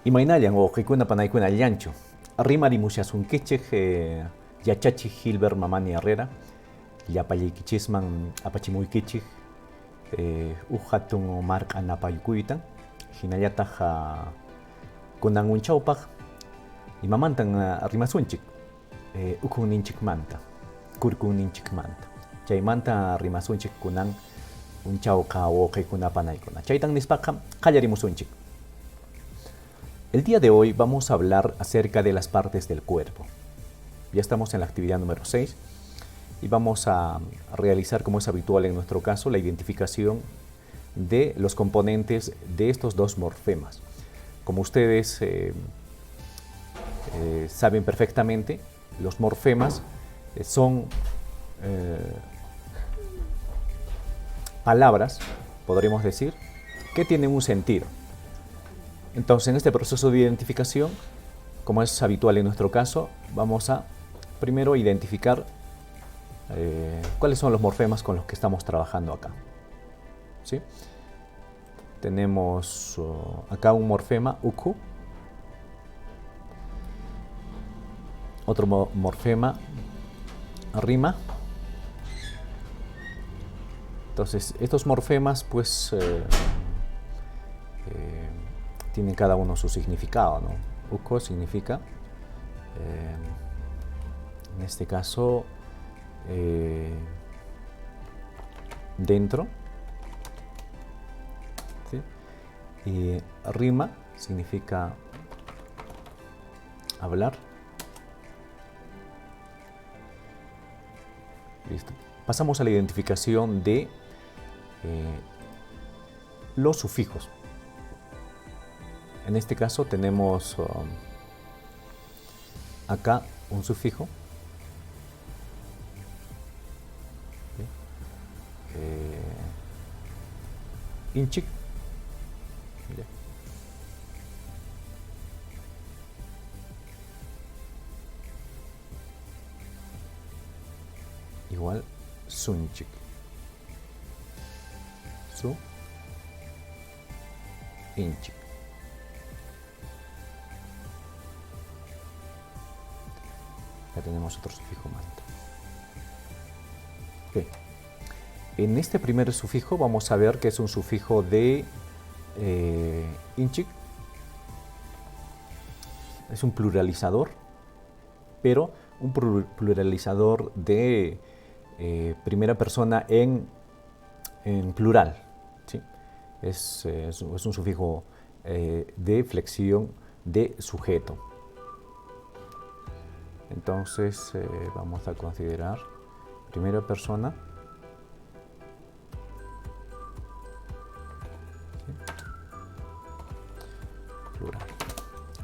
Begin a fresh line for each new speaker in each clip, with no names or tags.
Imaynallan o qhikuna panaykuna allanchu. Rimarimushasunkichik yachachik Gilbert Mamani Herrera, llapalliykichisman apachimuykichik huk hatun mark'a napayukuyta, hinallataq kunan unchawpaq imamantan rimasunchik ukhunninchikmanta, kurkunninchikmanta. Chaymanta rimasunchik kunan unchawqa wawqiykuna panaykuna. Chaytan nispaqa qallarimusunchik. El día de hoy vamos a hablar acerca de las partes del cuerpo. Ya estamos en la actividad número 6 y vamos a realizar, como es habitual en nuestro caso, la identificación de los componentes de estos dos morfemas. Como ustedes saben perfectamente, los morfemas son palabras, podríamos decir, que tienen un sentido. Entonces, en este proceso de identificación, como es habitual en nuestro caso, vamos a primero identificar cuáles son los morfemas con los que estamos trabajando acá. ¿Sí? Tenemos acá un morfema ukhu, otro morfema rima. Entonces, estos morfemas pues tienen cada uno su significado, ¿no? Ukhu significa, en este caso, dentro, ¿sí? Y rima significa hablar. Listo. Pasamos a la identificación de los sufijos. En este caso tenemos acá un sufijo, inchik, igual sunchik, su, inchik. Ya tenemos otro sufijo más. Okay. En este primer sufijo vamos a ver que es un sufijo de inchik. Es un pluralizador, pero un pluralizador de primera persona en plural. ¿Sí? Es un sufijo de flexión de sujeto. Entonces vamos a considerar primera persona. ¿Sí? Plural.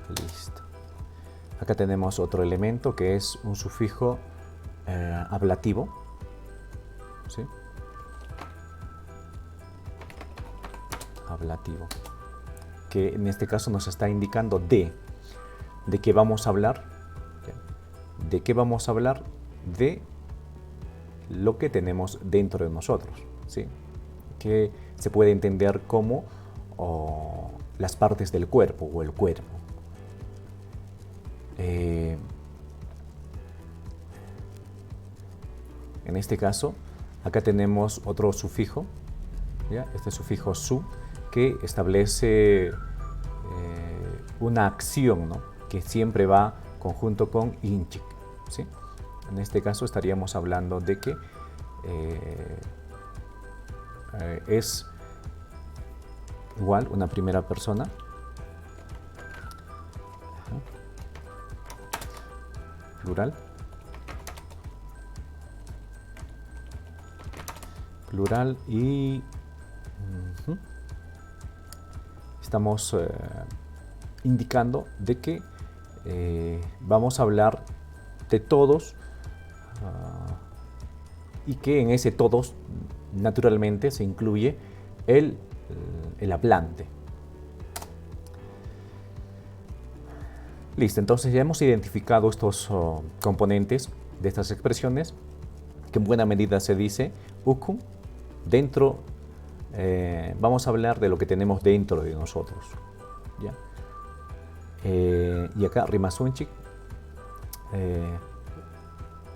Listo. Acá tenemos otro elemento que es un sufijo ablativo. ¿Sí? Ablativo. Que en este caso nos está indicando de qué vamos a hablar. ¿De qué vamos a hablar? De lo que tenemos dentro de nosotros, ¿sí? Que se puede entender como las partes del cuerpo o el cuerpo. En este caso, acá tenemos otro sufijo, ¿ya? Este sufijo su, que establece una acción, ¿no? Que siempre va conjunto con inchik. ¿Sí? En este caso estaríamos hablando de que es igual una primera persona. Plural. Plural y estamos indicando de que vamos a hablar de todos y que en ese todos naturalmente se incluye el hablante. Listo, entonces ya hemos identificado estos componentes de estas expresiones, que en buena medida se dice ukhu. Dentro, vamos a hablar de lo que tenemos dentro de nosotros, ¿ya? Y acá rimasunchik,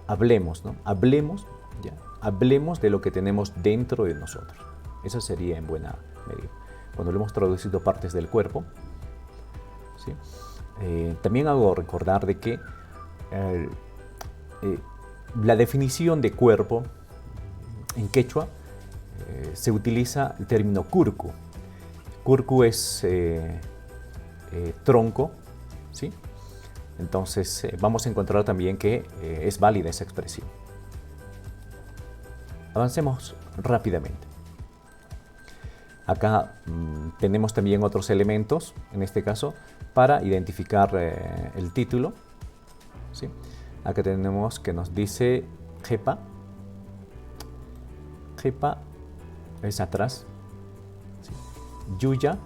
hablemos, ¿no? Hablemos, ya, hablemos de lo que tenemos dentro de nosotros. Eso sería en buena medida. Cuando lo hemos traducido partes del cuerpo, ¿sí? También hago recordar de que la definición de cuerpo en quechua se utiliza el término curcu. Curcu es tronco, ¿sí? Entonces vamos a encontrar también que es válida esa expresión. Avancemos rápidamente. Acá tenemos también otros elementos, en este caso, para identificar el título, ¿sí? Acá tenemos que nos dice jepa. Jepa es atrás. ¿Sí? Yuya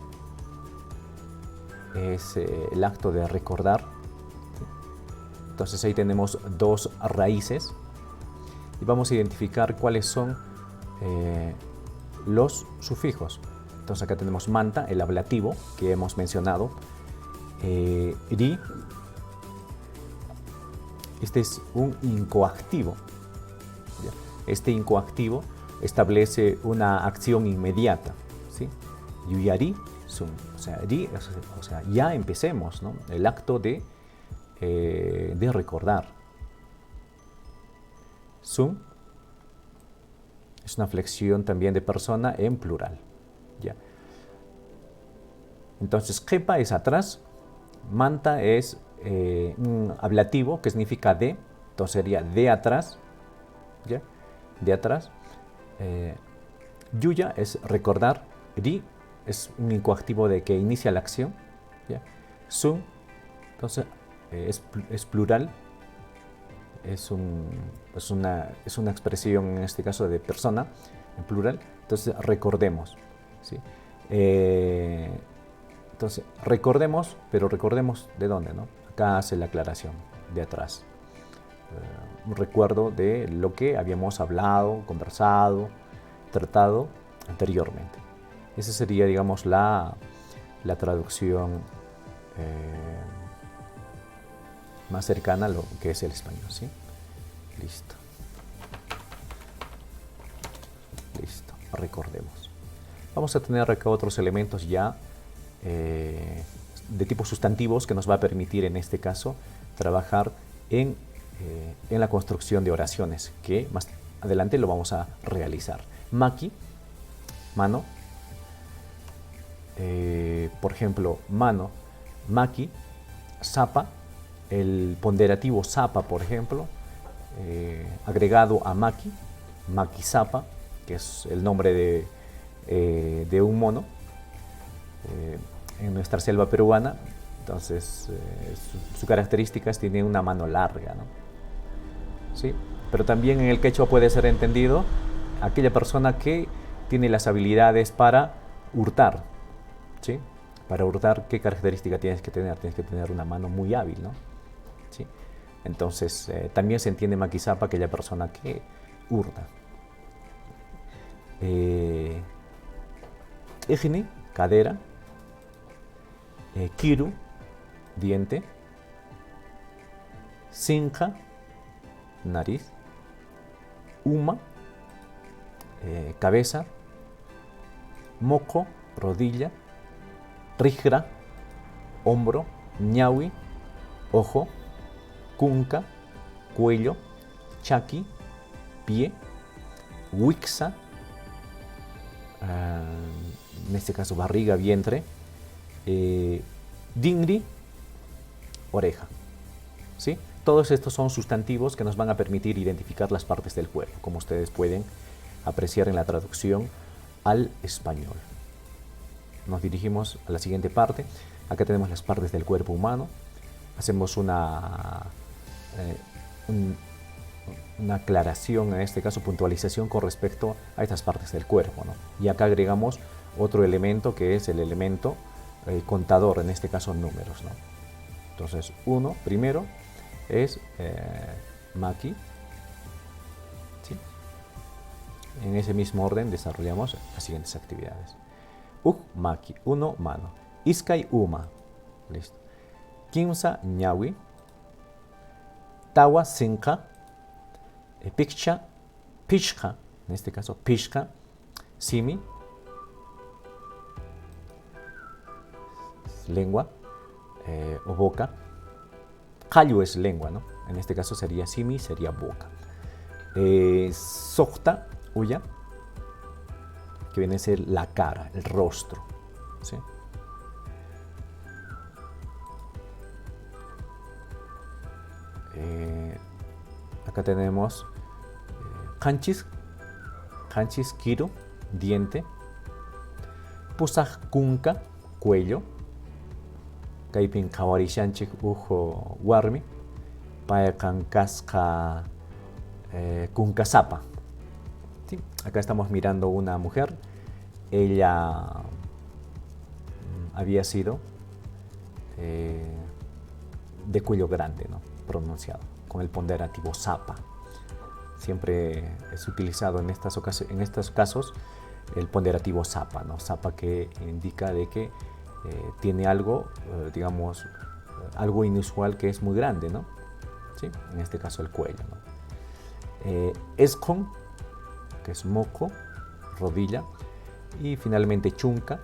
es el acto de recordar. ¿Sí? Entonces ahí tenemos dos raíces y vamos a identificar cuáles son los sufijos. Entonces acá tenemos manta, el ablativo que hemos mencionado. Ri, este es un incoactivo. ¿Ya? Este incoactivo establece una acción inmediata, ¿sí? Yuyari, sun. O sea, ri, o sea, ya empecemos, ¿no? El acto de recordar. Sun es una flexión también de persona en plural. ¿Ya? Entonces, jepa es atrás, manta es un ablativo que significa de, entonces sería de atrás, ¿ya? De atrás. Yuya es recordar, ri es un incoactivo de que inicia la acción, ¿ya? Sun, entonces es plural, es una expresión en este caso de persona en plural, entonces recordemos, ¿sí? Entonces recordemos, pero recordemos de dónde, ¿no? Acá hace la aclaración, de atrás. Un recuerdo de lo que habíamos hablado, conversado, tratado anteriormente. Esa sería, digamos, la traducción más cercana a lo que es el español, ¿sí? Listo. Listo, recordemos. Vamos a tener acá otros elementos ya de tipo sustantivos que nos va a permitir, en este caso, trabajar en la construcción de oraciones, que más adelante lo vamos a realizar. Maki, mano. Por ejemplo, mano, maki, zapa, el ponderativo zapa, por ejemplo, agregado a maki, maki zapa, que es el nombre de un mono en nuestra selva peruana. Entonces, su característica es tiene una mano larga, ¿no? ¿Sí? Pero también en el quechua puede ser entendido aquella persona que tiene las habilidades para hurtar, ¿sí? Para hurtar, ¿qué característica tienes que tener? Tienes que tener una mano muy hábil, ¿no? ¿Sí? Entonces, también se entiende maquizapa, aquella persona que hurta. Ejini, cadera. Kiru, diente. Sinja, nariz. Uma, cabeza. Moco, rodilla. Rijra, hombro. Ñawi, ojo. Kunka, cuello. Chaki, pie. Wixa, en este caso barriga, vientre. Dingri, oreja. ¿Sí? Todos estos son sustantivos que nos van a permitir identificar las partes del cuerpo, como ustedes pueden apreciar en la traducción al español. Nos dirigimos a la siguiente parte. Acá tenemos las partes del cuerpo humano. Hacemos una aclaración, en este caso puntualización con respecto a estas partes del cuerpo, ¿no? Y acá agregamos otro elemento que es el elemento contador, en este caso números, ¿no? Entonces, uno, primero, es maki, ¿sí? En ese mismo orden desarrollamos las siguientes actividades. Maki, uno, mano. Iskai, uma. Listo. kimsa ñawi, tawa sinqa, piksha, pishqa, en este caso pishqa, simi, lengua o boca. Qallu es lengua, ¿no? En este caso sería simi, sería boca. Soqta, uya, que viene a ser la cara, el rostro, ¿sí? Acá tenemos qanchis, kiru, diente, pusaq kunka, cuello, kaypin qawarishanchik ujo warmi, payqan kasqa kunkasapa. ¿Sí? Acá estamos mirando una mujer, ella había sido de cuello grande, ¿no? Pronunciado, con el ponderativo sapa. Siempre es utilizado en estos casos el ponderativo sapa, ¿no? Sapa que indica de que tiene algo, digamos, algo inusual que es muy grande, ¿no? ¿Sí? En este caso el cuello, ¿no? Escon, que es moco, rodilla, y finalmente chunca,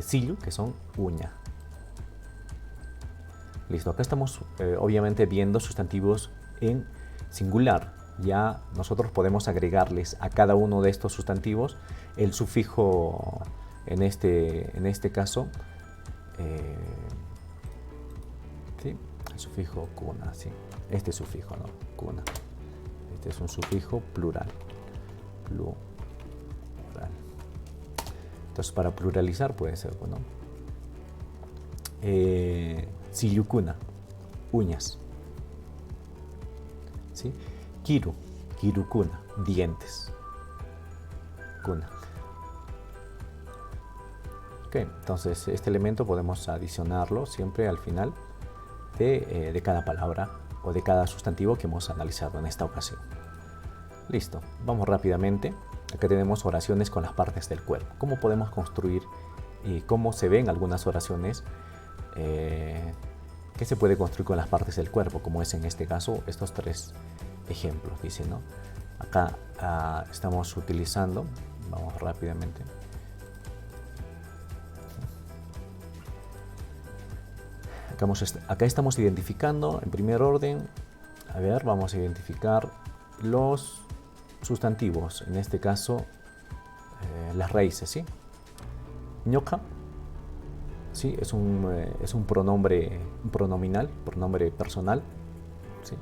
sillu, que son uña. Listo, acá estamos obviamente viendo sustantivos en singular. Ya nosotros podemos agregarles a cada uno de estos sustantivos el sufijo, en este caso, ¿sí? El sufijo kuna, ¿sí? Este sufijo, ¿no? Kuna. Este es un sufijo plural. Plural. Entonces, para pluralizar puede ser, ¿no? Sillukuna, uñas. ¿Sí? Kiru, kirukuna, dientes. Kuna. Ok, entonces este elemento podemos adicionarlo siempre al final de cada palabra o de cada sustantivo que hemos analizado en esta ocasión. Listo, vamos rápidamente. Acá tenemos oraciones con las partes del cuerpo. ¿Cómo podemos construir y cómo se ven algunas oraciones que se puede construir con las partes del cuerpo? Como es en este caso estos tres ejemplos, dice, ¿no? Acá estamos utilizando, vamos rápidamente. Acá estamos identificando en primer orden, a ver, vamos a identificar los sustantivos, en este caso las raíces, ¿sí? Ñoqa, ¿sí? Es un pronombre, un pronominal, pronombre personal, ¿sí?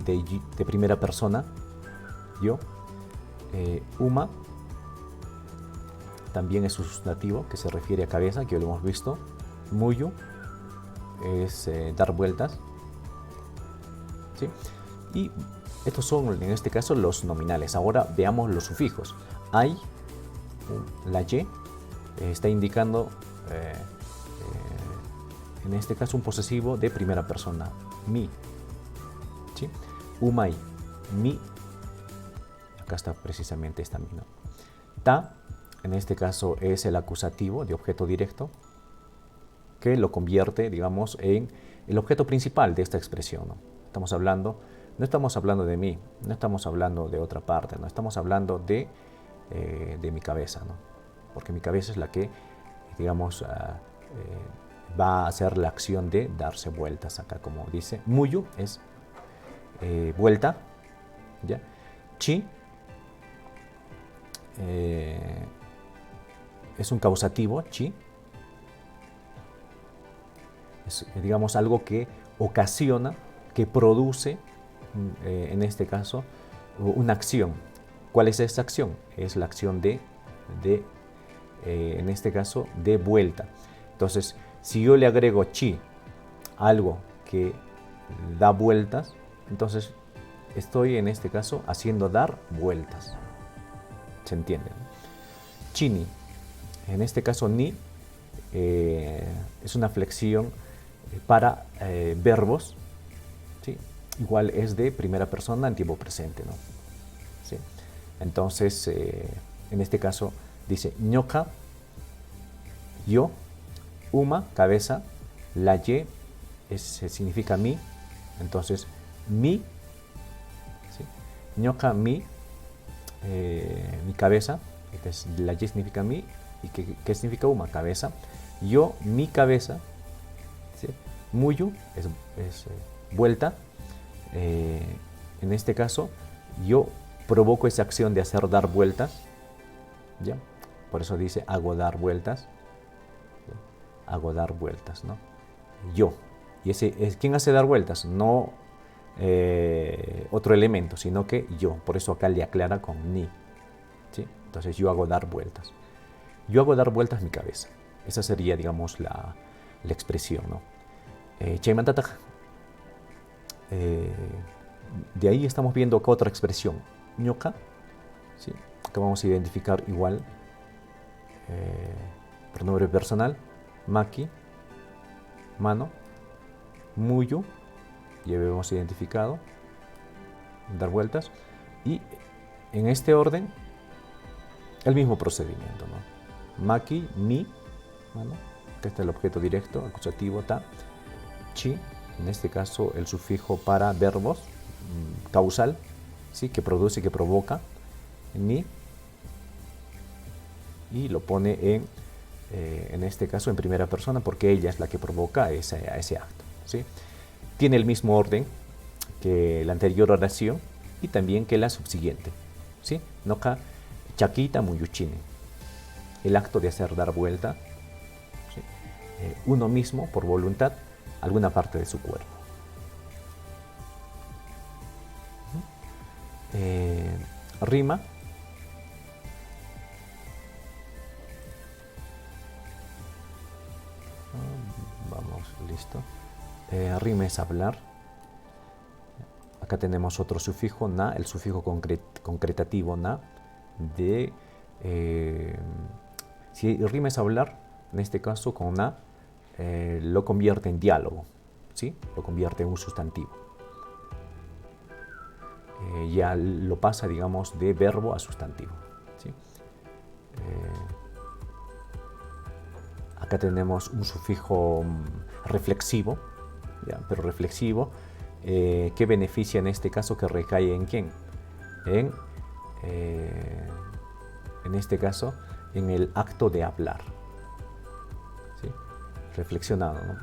De primera persona, yo. Uma también es un sustantivo que se refiere a cabeza, que lo hemos visto. Muyu es dar vueltas, ¿sí? Y estos son en este caso los nominales. Ahora veamos los sufijos. Ay, la y, está indicando en este caso un posesivo de primera persona, mi, ¿sí? Umay, mi, acá está precisamente esta mi, ¿no? Ta, en este caso es el acusativo de objeto directo, que lo convierte, digamos, en el objeto principal de esta expresión, ¿no? No estamos hablando de mí, no estamos hablando de otra parte, no estamos hablando de mi cabeza, ¿no? Porque mi cabeza es la que, digamos, va a hacer la acción de darse vueltas acá, como dice. Muyu es vuelta, ¿ya? Chi es un causativo, chi. Es, digamos, algo que ocasiona, que produce, en este caso, una acción. ¿Cuál es esa acción? Es la acción en este caso, de vuelta. Entonces, si yo le agrego chi, algo que da vueltas, entonces estoy, en este caso, haciendo dar vueltas. ¿Se entiende? Chini, en este caso, ni, es una flexión para verbos, ¿sí? Igual es de primera persona en tiempo presente, ¿no? ¿Sí? Entonces, en este caso dice ñoqa, yo, Uma, cabeza. La Y significa mi. Entonces, mi, ¿sí? Ñoka, mi cabeza. Entonces, la Y significa mi. ¿Y qué significa Uma? Cabeza. Yo, mi cabeza. ¿Sí? Muyu es vuelta. En este caso, yo provoco esa acción de hacer dar vueltas. ¿Ya? Por eso dice hago dar vueltas. ¿Ya? Hago dar vueltas, ¿no? Yo. Y ¿quién hace dar vueltas? No otro elemento, sino que yo. Por eso acá le aclara con ni. ¿Sí? Entonces yo hago dar vueltas. Yo hago dar vueltas mi cabeza. Esa sería, digamos, la expresión, ¿no? Chaymantataq. De ahí estamos viendo acá otra expresión. Ñoka. ¿Sí? Acá vamos a identificar igual pronombre personal. Maki. Mano. Muyu. Ya hemos identificado. Dar vueltas. Y en este orden, el mismo procedimiento, ¿no? Maki, mi, mano. Acá está el objeto directo, acusativo, ta. Chi, en este caso el sufijo para verbos, causal, ¿sí? Que produce, que provoca. Ni. Y lo pone en este caso en primera persona porque ella es la que provoca ese acto, ¿sí? Tiene el mismo orden que la anterior oración y también que la subsiguiente, ¿sí? Noka chakita muyuchine, el acto de hacer dar vuelta, ¿sí? Uno mismo por voluntad alguna parte de su cuerpo. Rima. Vamos, listo. Rima es hablar. Acá tenemos otro sufijo, na, el sufijo concretativo, na, de... si rima es hablar, en este caso con na, lo convierte en diálogo, ¿sí? Lo convierte en un sustantivo. Ya lo pasa, digamos, de verbo a sustantivo, ¿sí? Acá tenemos un sufijo reflexivo, ¿ya? Pero reflexivo, que beneficia en este caso, que recae en quién, en este caso, en el acto de hablar, ¿sí? Reflexionado, ¿no?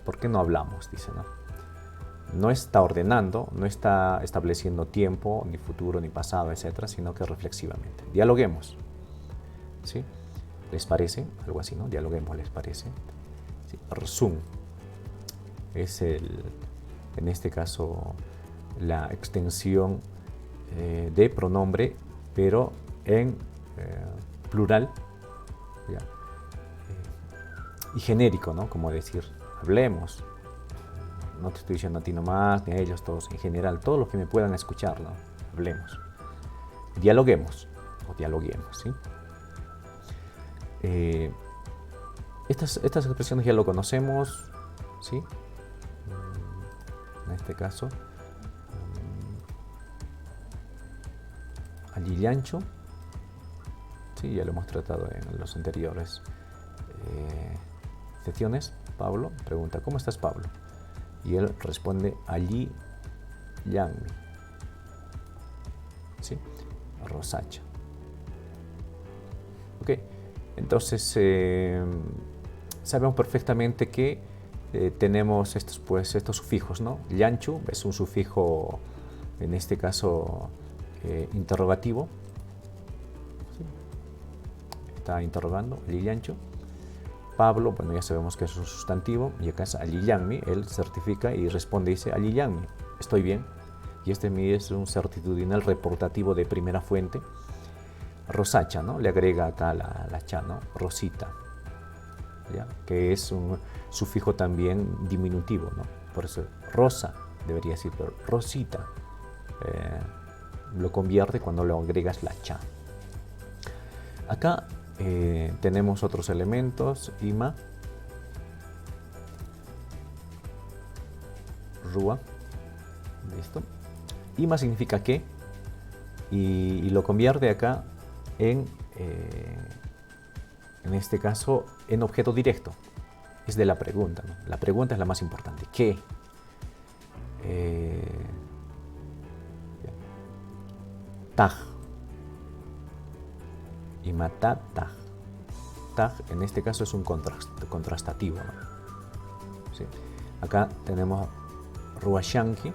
¿Por qué no hablamos? Dice, ¿no? No está ordenando, no está estableciendo tiempo, ni futuro, ni pasado, etcétera, sino que reflexivamente. Dialoguemos, ¿sí? ¿Les parece? Algo así, ¿no? Dialoguemos, ¿les parece? Sí. Resum es en este caso la extensión de pronombre, pero en plural, ¿ya? Y genérico, ¿no? Como decir, hablemos. No te estoy diciendo a ti nomás, ni a ellos, todos en general, todos los que me puedan escuchar, ¿no? Hablemos. Dialoguemos o dialoguemos, ¿sí? Estas expresiones ya lo conocemos, ¿sí? En este caso, Allillancho, ¿sí? Ya lo hemos tratado en los anteriores secciones. Pablo pregunta, ¿cómo estás, Pablo? Y él responde, allí yanmi, ¿sí? Rosacha. Ok, entonces sabemos perfectamente que tenemos estos sufijos, ¿no? Llanchu es un sufijo, en este caso, interrogativo, ¿sí? Está interrogando, allillancho. Pablo, bueno, ya sabemos que es un sustantivo, y acá es allillanmi, él certifica y responde, dice allillanmi, estoy bien. Y este mi es un certitudinal reportativo de primera fuente. Rosacha, ¿no? Le agrega acá la cha, ¿no? Rosita, ¿ya? Que es un sufijo también diminutivo, ¿no? Por eso rosa debería decir, pero rosita lo convierte cuando le agregas la cha. Acá tenemos otros elementos, ima, rúa, listo. Ima significa que, y lo convierte acá en en este caso, en objeto directo. Es de la pregunta, ¿no? La pregunta es la más importante. ¿Qué? Taj. Y mata taj. Taj en este caso es un contrastativo, ¿no? ¿Sí? Acá tenemos ruashanki.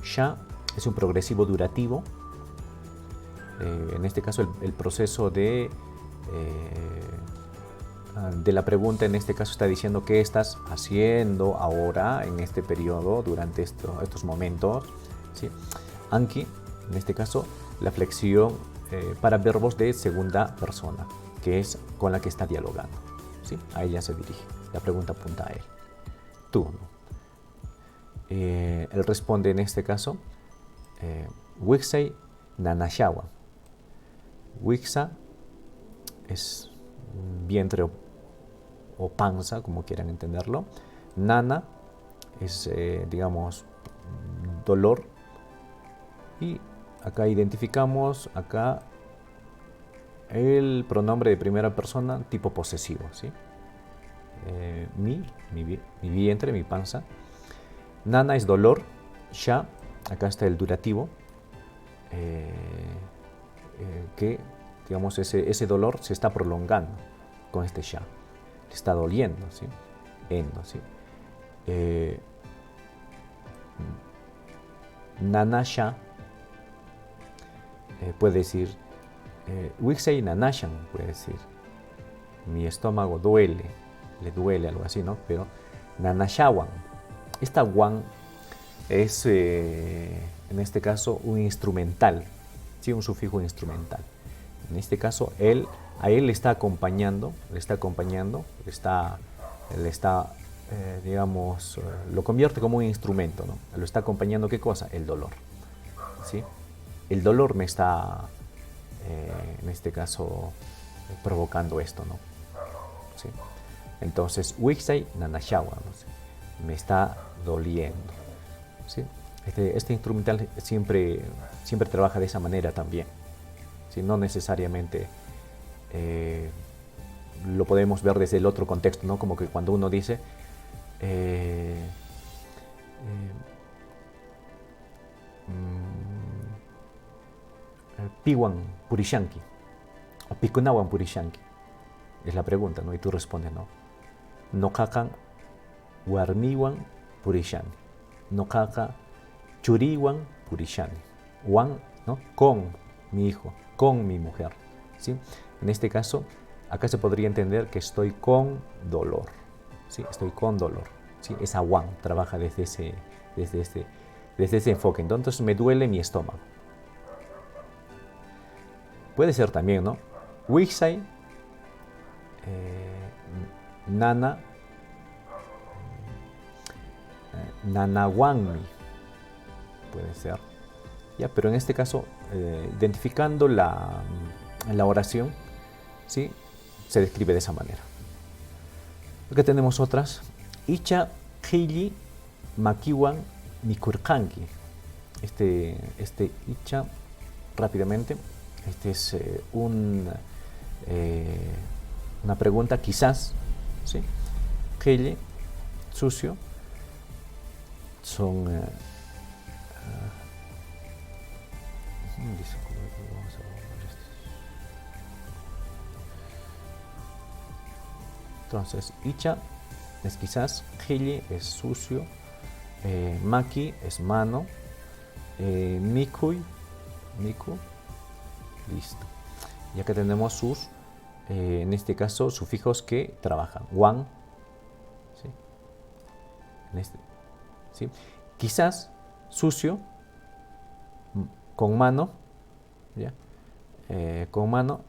Sha es un progresivo durativo. En este caso el proceso de la pregunta en este caso está diciendo qué estás haciendo ahora en este periodo durante estos momentos, ¿sí? Anki, en este caso la flexión para verbos de segunda persona, que es con la que está dialogando, ¿sí? A ella se dirige, la pregunta apunta a él. Tú, ¿no? Él responde en este caso Wixei nanashawa. Wixa es vientre o panza, como quieran entenderlo. Nana es, digamos, dolor. Y acá identificamos acá el pronombre de primera persona tipo posesivo, ¿sí? Mi vientre, mi panza. Nana es dolor. Sha, acá está el durativo. Que, digamos, ese dolor se está prolongando con este sha. Le está doliendo, ¿sí? Endo, ¿sí? Nanasha puede decir Wixei nanashan, puede decir mi estómago duele, le duele, algo así, ¿no? Pero nanashawan, esta wan es en este caso un instrumental, ¿sí? Un sufijo instrumental. En este caso a él le está acompañando, digamos, lo convierte como un instrumento, ¿no? Lo está acompañando, ¿qué cosa? El dolor, ¿sí? El dolor me está, en este caso, provocando esto, ¿no? ¿Sí? Entonces, Wixai nanashawa, ¿no? Me está doliendo, ¿sí? Este instrumental siempre trabaja de esa manera también, ¿sí? No necesariamente lo podemos ver desde el otro contexto, ¿no? Como que cuando uno dice Piwan purishanki o Pikunawan purishanki, es la pregunta, ¿no? Y tú respondes, ¿no? Nokakan warmiwan purishani, nokaka churiwan purishani, wan, ¿no? Con mi hijo, con mi mujer, ¿sí? En este caso, acá se podría entender que estoy con dolor, ¿sí? Estoy con dolor, ¿sí? Esa wan trabaja desde ese enfoque. Entonces me duele mi estómago. Puede ser también, ¿no? Wixai, nana, nanawanmi, puede ser. ¿Ya? Pero en este caso, identificando la oración, ¿sí? Se describe de esa manera. Acá tenemos otras. Icha Hili Makiwan Mikurkanki. Este Icha, rápidamente, este es una pregunta, quizás, ¿sí? Hili, sucio, son entonces, Icha es quizás, Hili es sucio, Maki es mano, Miku, listo. Y acá tenemos sus, en este caso, sufijos que trabajan. Wan, ¿sí? ¿Sí? Quizás, sucio, con mano, ¿ya? Con mano,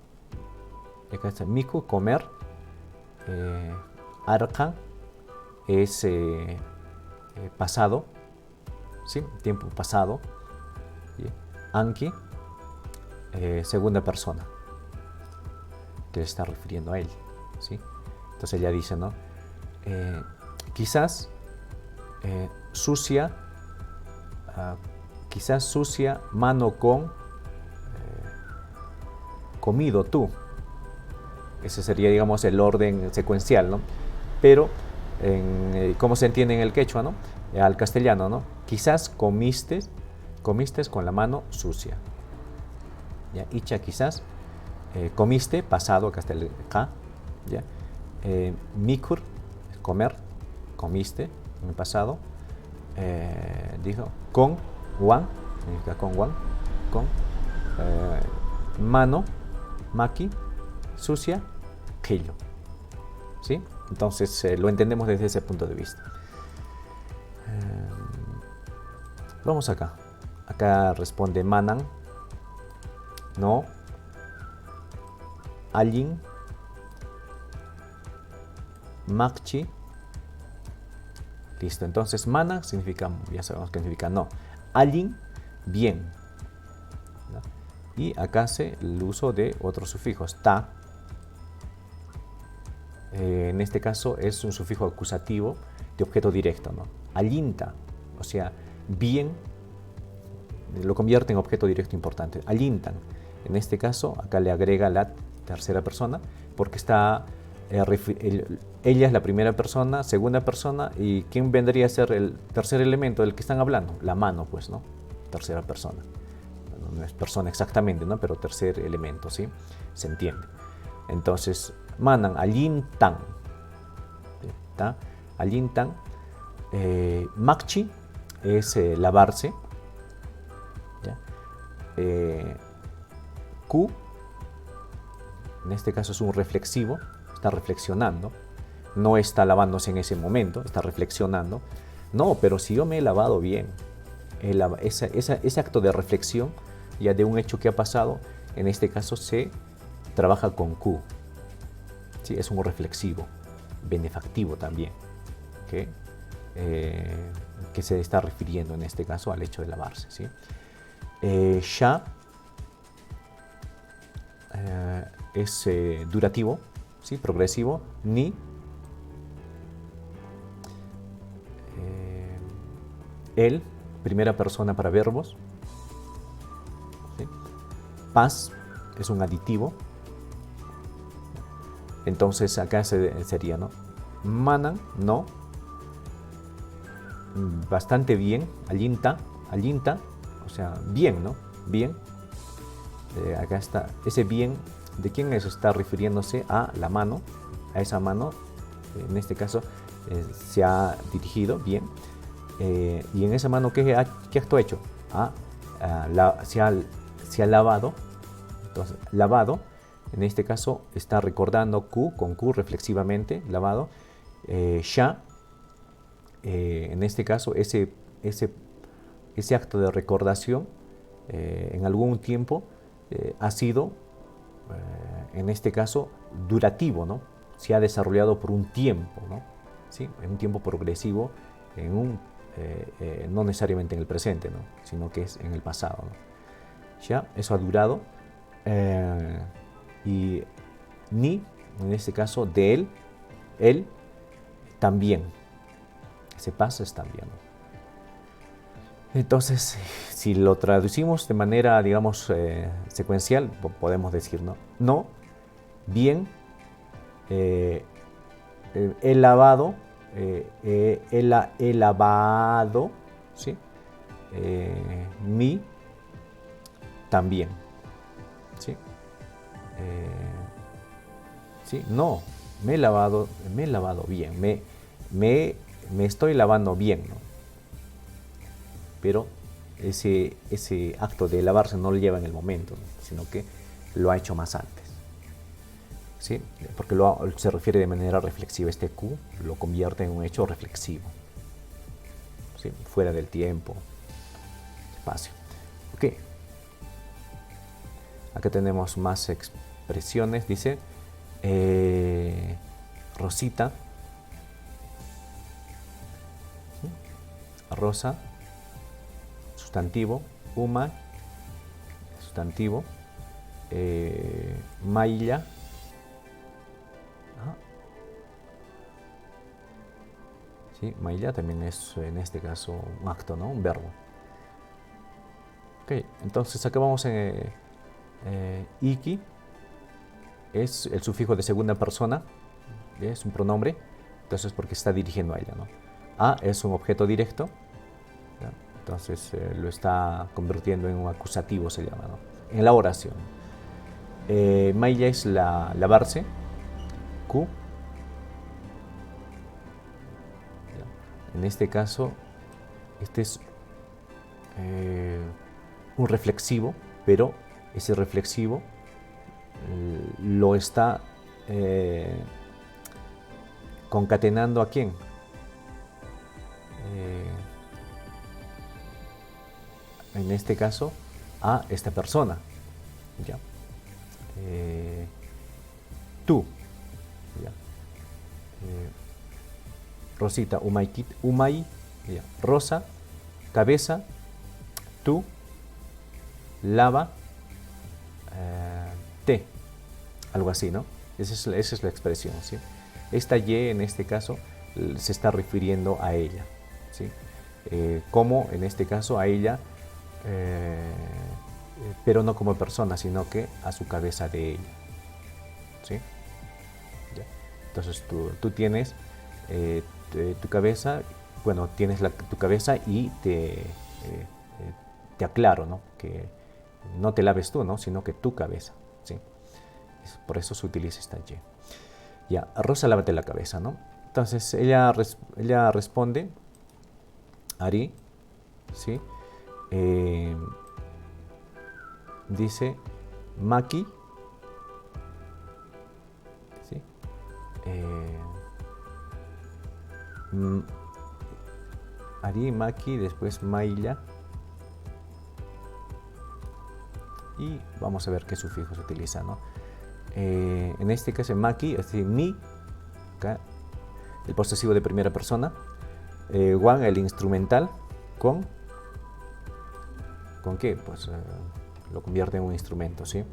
acá está Miku, comer, Arka es pasado, ¿sí? Tiempo pasado, ¿sí? Anki, segunda persona, que le está refiriendo a él, ¿sí? Entonces ella dice, ¿no? Quizás sucia, mano con comido tú, Ese sería, digamos, el orden secuencial, ¿no? Pero, ¿cómo se entiende en el quechua, ¿no? Al castellano, ¿no? Quizás comiste con la mano sucia. ¿Ya? Icha, quizás, comiste, pasado, castellano, ¿ya? Mikur, comer, comiste, en el pasado. Dijo, con, wan, significa con wan, con, mano, maki, sucia, quillo. ¿Sí? Entonces lo entendemos desde ese punto de vista. Vamos acá. Acá responde manan, no, alguien, makchi. Listo, entonces manan significa, ya sabemos que significa no. Alguien, bien. ¿No? Y acá hace el uso de otros sufijos, ta. En este caso es un sufijo acusativo de objeto directo, ¿no? Allinta, o sea, bien, lo convierte en objeto directo importante. Allintan, en este caso, acá le agrega la tercera persona, porque está, ella es la primera persona, segunda persona, y ¿quién vendría a ser el tercer elemento del que están hablando? La mano, pues, ¿no? Tercera persona. No es persona exactamente, ¿no? Pero tercer elemento, ¿sí? Se entiende. Entonces, manan, allintan. Allintan. Makchi es lavarse. ¿Ya? Ku, en este caso es un reflexivo, está reflexionando. No está lavándose en ese momento, está reflexionando. No, pero si yo me he lavado bien, ese acto de reflexión, ya de un hecho que ha pasado, en este caso se trabaja con Q. ¿Sí? Es un reflexivo, benefactivo también, ¿okay? Que se está refiriendo en este caso al hecho de lavarse. ¿Sí? Sha es durativo, ¿sí? Progresivo. Ni el, primera persona para verbos. ¿Sí? Pas es un aditivo. Entonces acá sería, ¿no? Manan, no. Bastante bien. Allinta, o sea, bien, ¿no? Bien. Acá está. Ese bien, ¿de quién es? Está refiriéndose a la mano, a esa mano. En este caso se ha dirigido bien. Y en esa mano, ¿qué acto ha hecho? Se ha lavado. Entonces, lavado, en este caso está recordando Q, con Q reflexivamente, lavado. Ya, en este caso, ese acto de recordación en algún tiempo ha sido, en este caso, durativo, ¿no? Se ha desarrollado por un tiempo, ¿no? ¿Sí? En un tiempo progresivo, no necesariamente en el presente, ¿no? Sino que es en el pasado, ¿no? Ya, eso ha durado. Y ni, en este caso, de él también. Ese paso es también. Entonces, si lo traducimos de manera, digamos, secuencial, podemos decir, ¿no? No, bien, he lavado, he lavado, ¿sí? Mi, también, ¿sí? ¿Sí? No, me he lavado bien, me estoy lavando bien, ¿no? Pero ese acto de lavarse no lo lleva en el momento, ¿no? Sino que lo ha hecho más antes. ¿Sí? Porque se refiere de manera reflexiva. Este Q lo convierte en un hecho reflexivo, ¿sí? Fuera del tiempo, espacio. Ok. Acá tenemos más expresiones. Dice Rosita, ¿sí? Rosa, sustantivo. Uma, sustantivo. Mailla, ¿sí? Mailla también es, en este caso, un acto, ¿no? Un verbo. Ok, entonces acá vamos en Iki. es el sufijo de segunda persona, es un pronombre, entonces porque está dirigiendo a ella, ¿no? A es un objeto directo, ¿ya? Entonces lo está convirtiendo en un acusativo, se llama, ¿no? En la oración. Mailla es lavarse, Q. ¿Ya? En este caso, este es un reflexivo, pero ese reflexivo lo está concatenando ¿a quién? En este caso, a esta persona. ¿Ya? Tú. ¿Ya? Rosita, umay, ¿ya? Rosa, cabeza, tú, lava, te. Algo así, ¿no? Esa es la expresión, ¿sí? Esta Y, en este caso, se está refiriendo a ella, ¿sí? Como, en este caso, a ella, pero no como persona, sino que a su cabeza de ella, ¿sí? ¿Ya? Entonces, tú tienes tu cabeza, bueno, tienes tu cabeza y te aclaro, ¿no? Que no te laves tú, ¿no? Sino que tu cabeza, ¿sí? Por eso se utiliza esta Y. Ya, Rosa, lávate la cabeza, ¿no? Entonces ella responde, Ari, ¿sí? Dice, Maki, ¿sí? Ari, Maki, después Mailla. Y vamos a ver qué sufijo se utiliza, ¿no? En este caso, Maki, es decir, mi, acá, el posesivo de primera persona. Wan, el instrumental, ¿con qué? Pues lo convierte en un instrumento, ¿sí?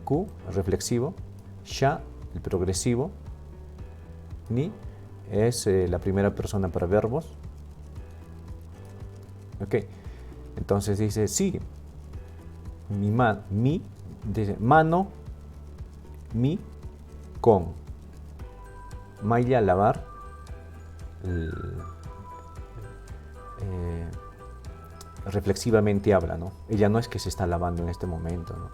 Q, el reflexivo. Sha, el progresivo. Ni, es la primera persona para verbos. Ok, entonces dice, sí, mi, dice, mano, mi, con. Mailla, lavar. Reflexivamente habla, ¿no? Ella no es que se está lavando en este momento, ¿no?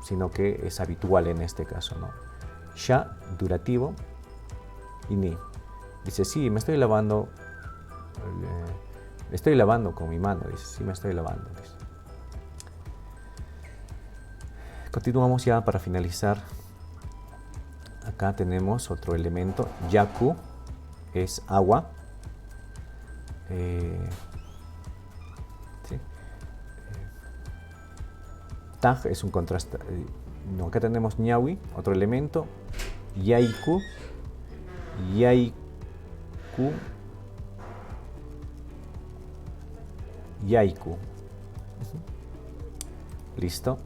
Sino que es habitual en este caso, ¿no? Sha, durativo. Y ni. Dice, sí, me estoy lavando con mi mano, dice, sí me estoy lavando, dice. Continuamos ya para finalizar. Acá tenemos otro elemento, yaku, es agua. ¿Sí? Taj es un contraste. No, acá tenemos ñawi, otro elemento, yaiku, yaiku. Listo.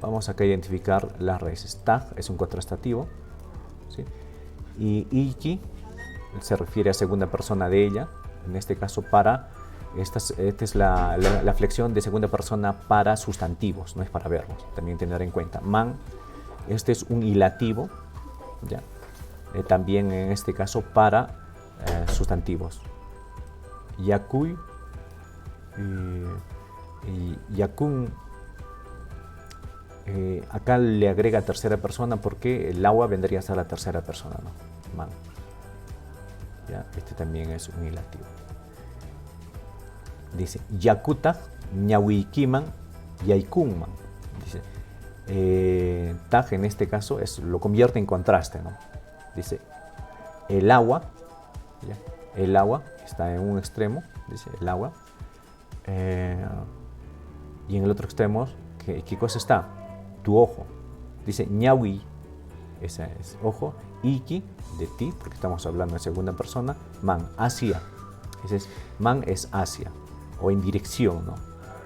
Vamos acá a identificar las raíces. Taj es un contrastativo, ¿sí? Y iki se refiere a segunda persona de ella, en este caso para, esta es la flexión de segunda persona para sustantivos, no es para verbos, también tener en cuenta. Man, este es un hilativo, ¿ya? También en este caso para sustantivos. Yakui y yakun, acá le agrega tercera persona porque el agua vendría a ser la tercera persona, ¿no? Man. ¿Ya? Este también es un hilativo. Dice, yakuta, ñawikiman, yaikunman. Dice, taj en este caso lo convierte en contraste, ¿no? Dice, el agua, ¿ya? El agua está en un extremo, dice el agua, y en el otro extremo, ¿qué cosa está? Tu ojo. Dice, ñawi, esa es ojo, iki, de ti, porque estamos hablando en segunda persona, man, hacia. Man es hacia, o en dirección, ¿no?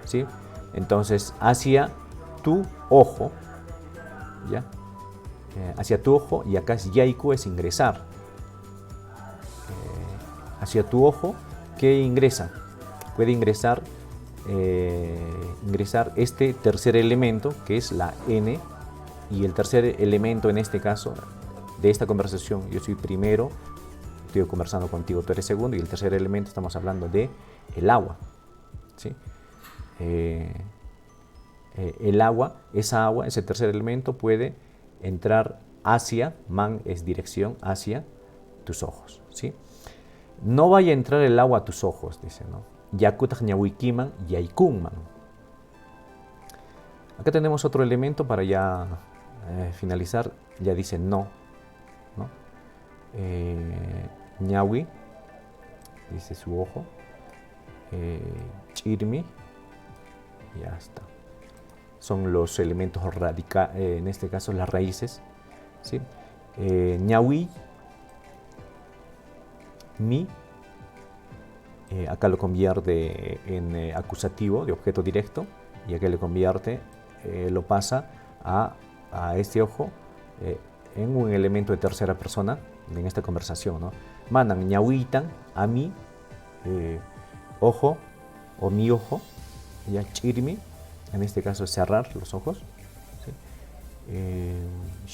¿Sí? Entonces, hacia tu ojo, ¿ya? Hacia tu ojo, y acá es yaiku, es ingresar. Hacia tu ojo, ¿qué ingresa? Puede ingresar este tercer elemento, que es la N, Y el tercer elemento en este caso de esta conversación, yo soy primero, estoy conversando contigo, tú eres segundo, y el tercer elemento estamos hablando de el agua, ¿sí? El agua, ese tercer elemento puede entrar hacia, man es dirección, hacia tus ojos, ¿sí? No vaya a entrar el agua a tus ojos, dice, ¿no? Yakutaj ñawikiman, yaikunman. Acá tenemos otro elemento para ya finalizar, ya dice no, ¿no? Ñawi, dice su ojo, chirmi, ya está. Son los elementos radicales, en este caso las raíces, ¿sí? Ñawi, mi, acá lo convierte en acusativo de objeto directo, y acá le convierte, lo pasa a este ojo en un elemento de tercera persona en esta conversación, ¿no? Manan ñawitan a mi ojo o mi ojo, ya chirmi, en este caso es cerrar los ojos, ¿sí?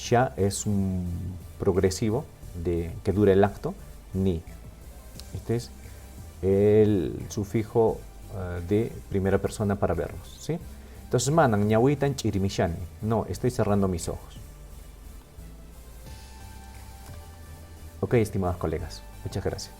Ya es un progresivo que dura el acto, ni. Este es el sufijo de primera persona para verbos, ¿sí? Entonces, manan ñawitan chirimishani. No, estoy cerrando mis ojos. Ok, estimados colegas, muchas gracias.